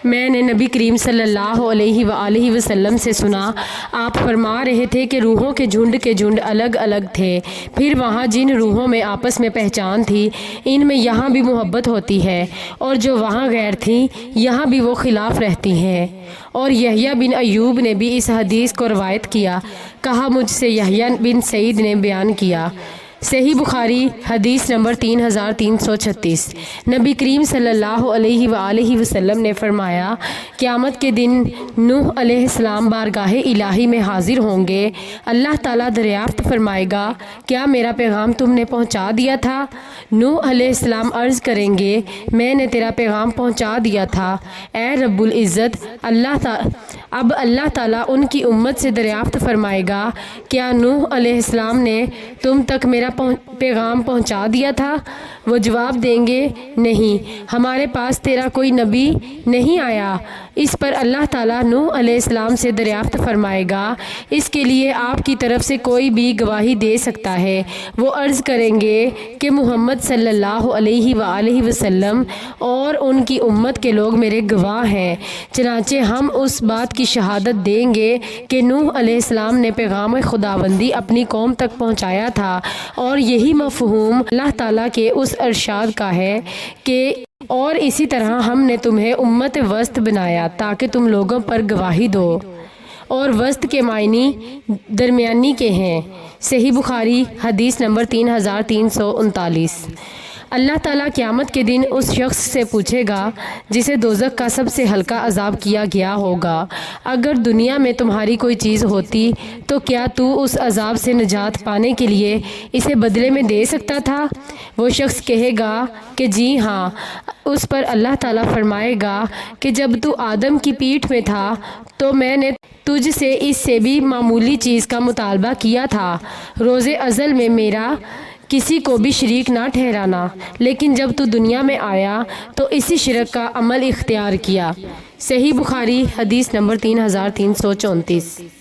میں نے نبی کریم صلی اللہ علیہ وآلہ وسلم سے سنا، آپ فرما رہے تھے کہ روحوں کے جھنڈ الگ الگ تھے، پھر وہاں جن روحوں میں آپس میں پہچان تھی ان میں یہاں بھی محبت ہوتی ہے، اور جو وہاں غیر تھیں یہاں بھی وہ خلاف رہتی ہیں۔ اور یحییٰ بن ایوب نے بھی اس حدیث کو روایت کیا، کہا مجھ سے یحییٰ بن سعید نے بیان کیا۔ صحیح بخاری حدیث نمبر 3336۔ نبی کریم صلی اللہ علیہ وآلہ وسلم نے فرمایا، قیامت کے دن نوح علیہ السلام بارگاہ الہی میں حاضر ہوں گے۔ اللہ تعالیٰ دریافت فرمائے گا، کیا میرا پیغام تم نے پہنچا دیا تھا؟ نوح علیہ السلام عرض کریں گے، میں نے تیرا پیغام پہنچا دیا تھا اے رب العزت۔ اب اللہ تعالیٰ ان کی امت سے دریافت فرمائے گا، کیا نوح علیہ السلام نے تم تک میرا پیغام پہنچا دیا تھا؟ وہ جواب دیں گے، نہیں، ہمارے پاس تیرا کوئی نبی نہیں آیا۔ اس پر اللہ تعالیٰ نوح علیہ السلام سے دریافت فرمائے گا، اس کے لیے آپ کی طرف سے کوئی بھی گواہی دے سکتا ہے؟ وہ عرض کریں گے کہ محمد صلی اللہ علیہ وآلہ وسلم اور ان کی امت کے لوگ میرے گواہ ہیں۔ چنانچہ ہم اس بات کی شہادت دیں گے کہ نوح علیہ السلام نے پیغام خداوندی اپنی قوم تک پہنچایا تھا، اور یہی مفہوم اللہ تعالیٰ کے اس ارشاد کا ہے کہ اور اسی طرح ہم نے تمہیں امت وسط بنایا تاکہ تم لوگوں پر گواہی دو، اور وسط کے معنی درمیانی کے ہیں۔ صحیح بخاری حدیث نمبر 3339۔ اللہ تعالیٰ قیامت کے دن اس شخص سے پوچھے گا جسے دوزخ کا سب سے ہلکا عذاب کیا گیا ہوگا، اگر دنیا میں تمہاری کوئی چیز ہوتی تو کیا تو اس عذاب سے نجات پانے کے لیے اسے بدلے میں دے سکتا تھا؟ وہ شخص کہے گا کہ جی ہاں۔ اس پر اللہ تعالیٰ فرمائے گا کہ جب تو آدم کی پیٹھ میں تھا تو میں نے تجھ سے اس سے بھی معمولی چیز کا مطالبہ کیا تھا، روز ازل میں میرا کسی کو بھی شریک نہ ٹھہرانا، لیکن جب تو دنیا میں آیا تو اسی شرک کا عمل اختیار کیا۔ صحیح بخاری حدیث نمبر 3334۔